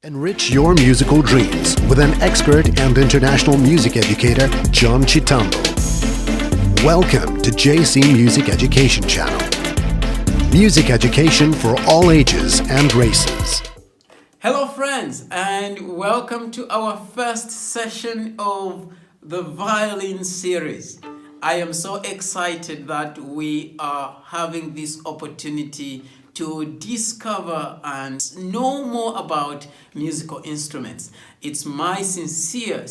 Enrich your musical dreams with an expert and international music educator, John Chitambo. Welcome to JC Music Education Channel. Music education for all ages and races. Hello friends, and welcome to our first session of the violin series. I am so excited that we are having this opportunity to discover and know more about musical instruments. It's my sincere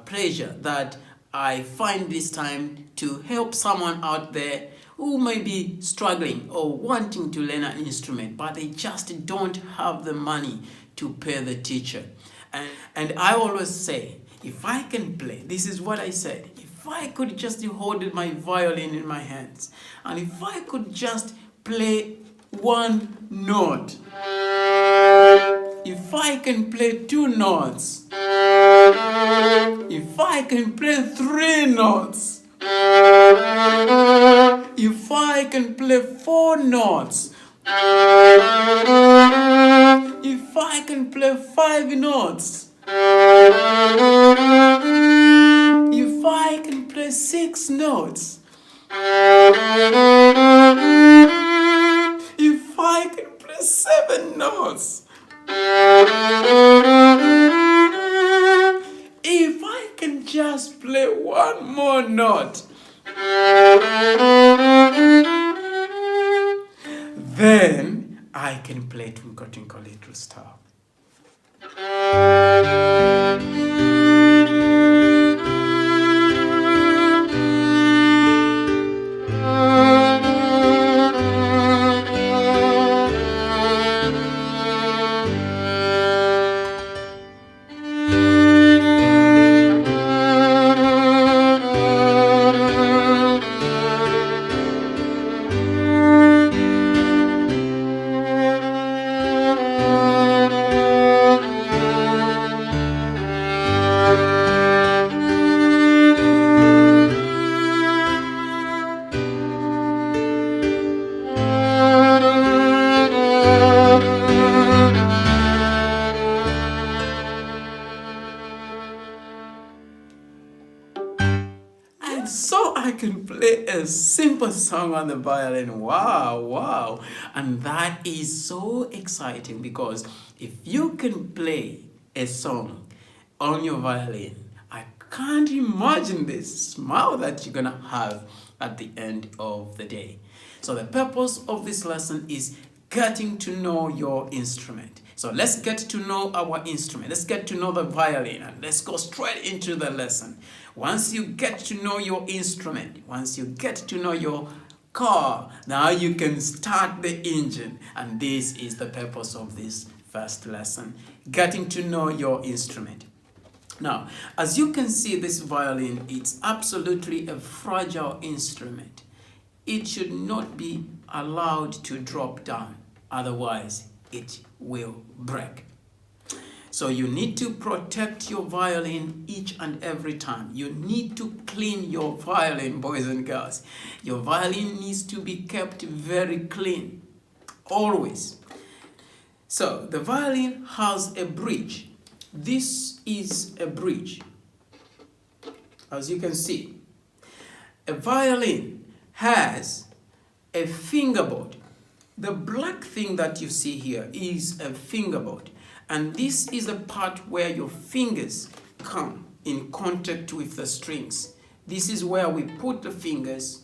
pleasure that I find this time to help someone out there who may be struggling or wanting to learn an instrument, but they just don't have the money to pay the teacher. And I always say, if I can play, this is what I said, if I could just hold my violin in my hands, and if I could just play one note, if I can play two notes, if I can play three notes, if I can play four notes, if I can play five notes, if I can play six notes, if I can play seven notes, if I can just play one more note, then I can play Twinkle Twinkle Little Star. So I can play a simple song on the violin. Wow. And that is so exciting, because if you can play a song on your violin, I can't imagine the smile that you're gonna have at the end of the day. So the purpose of this lesson is getting to know your instrument. So let's get to know our instrument. Let's get to know the violin, and let's go straight into the lesson. Once you get to know your instrument, once you get to know your car, now you can start the engine. And this is the purpose of this first lesson, getting to know your instrument. Now, as you can see, this violin, it's absolutely a fragile instrument. It should not be allowed to drop down, otherwise it will break. So you need to protect your violin each and every time. You need to clean your violin, boys and girls. Your violin needs to be kept very clean, always. So the violin has a bridge. This is a bridge. As you can see, a violin has a fingerboard. The black thing that you see here is a fingerboard. And this is the part where your fingers come in contact with the strings. This is where we put the fingers,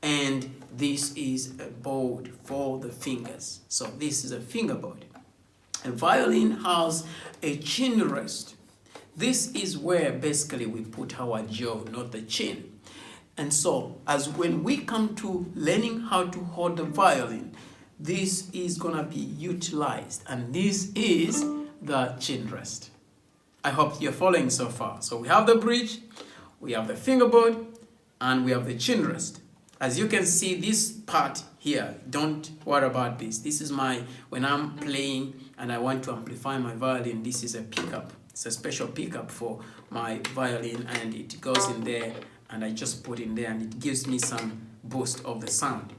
and this is a board for the fingers. So this is a fingerboard. A violin has a chin rest. This is where basically we put our jaw, not the chin. And so as when we come to learning how to hold the violin, this is gonna be utilized, and this is the chin rest. I hope you're following so far. So we have the bridge, we have the fingerboard, and we have the chin rest. As you can see, this part here, don't worry about this. This is when I'm playing and I want to amplify my violin, this is a pickup. It's a special pickup for my violin, and it goes in there, and I just put in there, and it gives me some boost of the sound.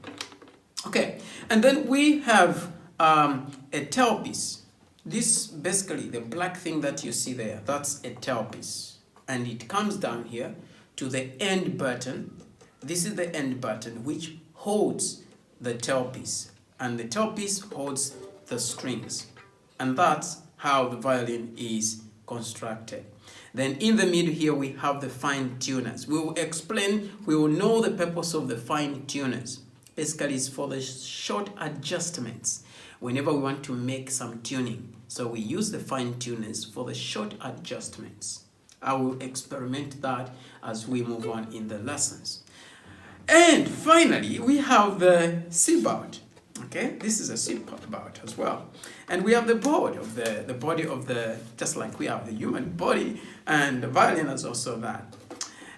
Okay, and then we have a tailpiece. This basically, the black thing that you see there, that's a tailpiece. And it comes down here to the end button. This is the end button which holds the tailpiece. And the tailpiece holds the strings. And that's how the violin is constructed. Then in the middle here we have the fine tuners. We will know the purpose of the fine tuners. Basically it's for the short adjustments whenever we want to make some tuning. So we use the fine tuners for the short adjustments. I will experiment that as we move on in the lessons. And finally we have the Seaboard. Okay, this is a seatbelt as well. And we have the board of the body of the, just like we have the human body, and the violin is also that.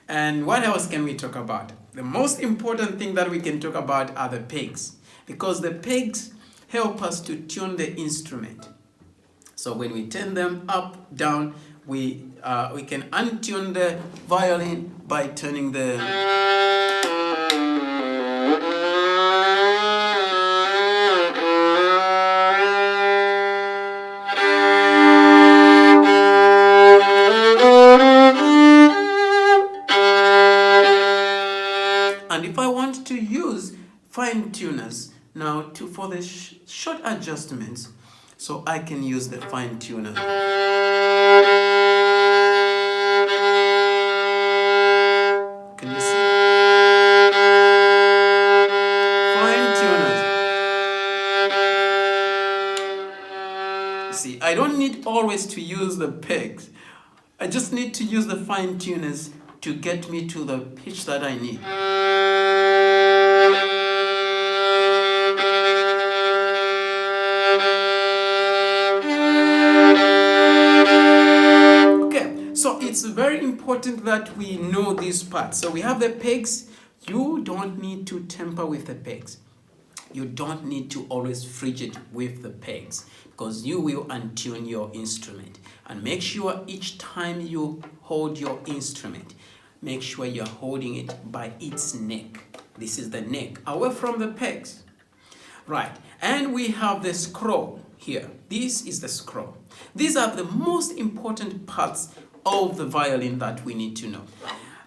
And what else can we talk about? The most important thing that we can talk about are the pegs, because the pegs help us to tune the instrument. So when we turn them up, down, we can untune the violin by turning the... And if I want to use fine tuners now for the short adjustments, so I can use the fine tuner. Can you see? Fine tuners. See, I don't need always to use the pegs. I just need to use the fine tuners to get me to the pitch that I need. So it's very important that we know this part. So we have the pegs. You don't need to tamper with the pegs. You don't need to always fidget with the pegs, because you will untune your instrument. And make sure each time you hold your instrument, make sure you're holding it by its neck. This is the neck, away from the pegs. Right, and we have the scroll here. This is the scroll. These are the most important parts of the violin that we need to know.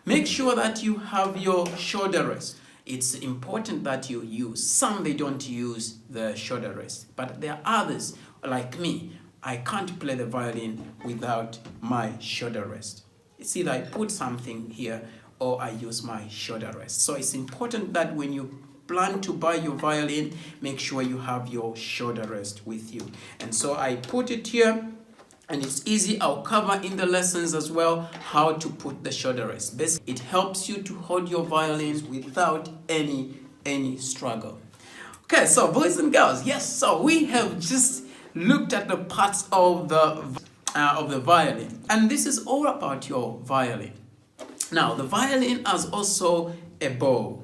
Make sure that you have your shoulder rest. It's important that you use. Some they don't use the shoulder rest, but there are others like me. I can't play the violin without my shoulder rest. It's either I put something here or I use my shoulder rest. So it's important that when you plan to buy your violin, make sure you have your shoulder rest with you. And so I put it here. And it's easy. I'll cover in the lessons as well how to put the shoulder rest. Basically, it helps you to hold your violins without any struggle. Okay, so boys and girls, yes, so we have just looked at the parts of the violin, and this is all about your violin. Now, the violin has also a bow.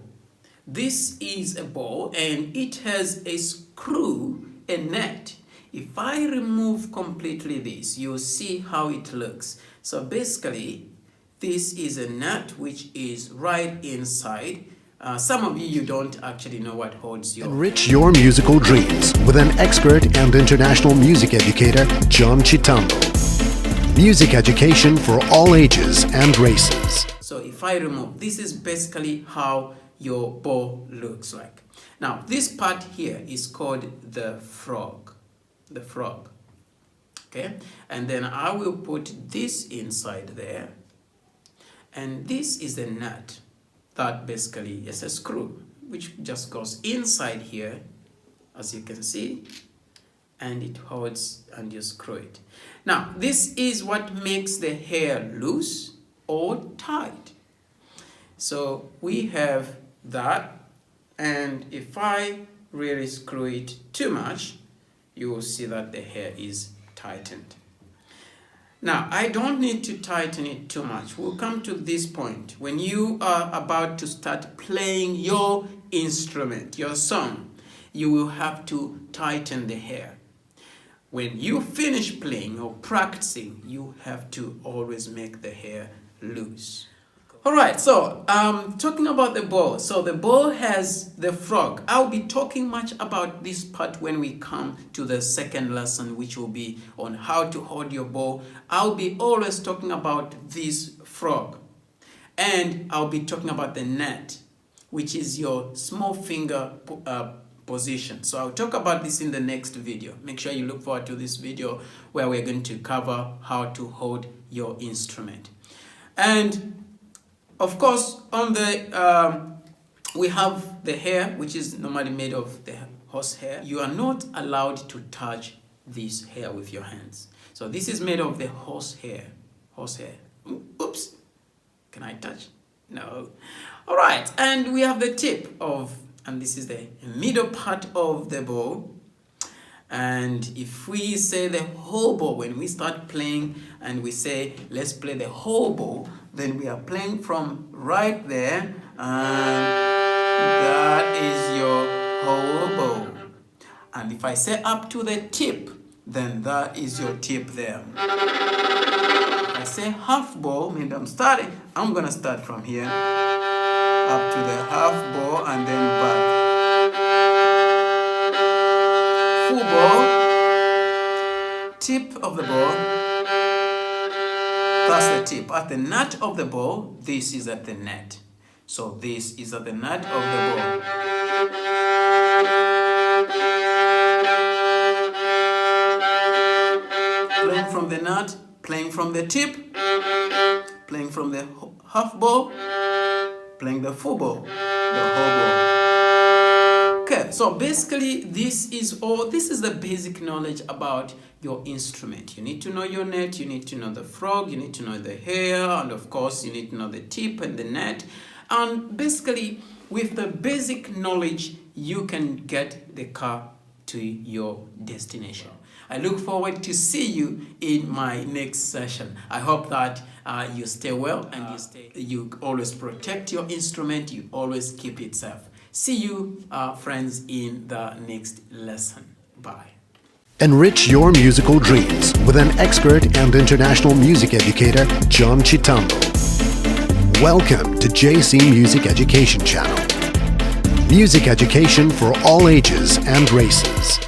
This is a bow, and it has a screw, a nut. If I remove completely this, you'll see how it looks. So basically, this is a nut which is right inside. Some of you don't actually know what holds your... Enrich your musical dreams with an expert and international music educator, John Chitambo. Music education for all ages and races. So if I remove, this is basically how your bow looks like. Now, this part here is called the frog. The frog. Okay, and then I will put this inside there, and this is the nut that basically is a screw which just goes inside here, as you can see, and it holds and you screw it. Now this is what makes the hair loose or tight. So we have that, and if I really screw it too much, you will see that the hair is tightened. Now, I don't need to tighten it too much. We'll come to this point when you are about to start playing your instrument, your song. You will have to tighten the hair. When you finish playing or practicing, you have to always make the hair loose. All right, so talking about the bow. So the bow has the frog. I'll be talking much about this part when we come to the second lesson, which will be on how to hold your bow. I'll be always talking about this frog. And I'll be talking about the net, which is your small finger position. So I'll talk about this in the next video. Make sure you look forward to this video where we're going to cover how to hold your instrument. And of course, on the we have the hair, which is normally made of the horse hair. You are not allowed to touch this hair with your hands. So this is made of the horse hair. Horse hair. Oops. Can I touch? No. All right. And we have the tip of, and this is the middle part of the bow. And if we say the whole bow, when we start playing and we say, let's play the whole bow, then we are playing from right there, and that is your whole bow. And if I say up to the tip, then that is your tip there. If I say half bow, maybe I'm gonna start from here, up to the half bow and then back. Full bow, tip of the bow, that's the tip. At the nut of the bow, this is at the net. So this is at the nut of the bow. Playing from the nut, playing from the tip, playing from the half bow, playing the full bow, the whole bow. Okay, so basically this is the basic knowledge about your instrument. You need to know your net, you need to know the frog, you need to know the hair, and of course you need to know the tip and the net. And basically with the basic knowledge you can get the car to your destination. I look forward to see you in my next session. I hope that you stay well and you always protect your instrument, you always keep it safe. See you, friends, in the next lesson. Bye. Enrich your musical dreams with an expert and international music educator, John Chitambo. Welcome to JC Music Education Channel. Music education for all ages and races.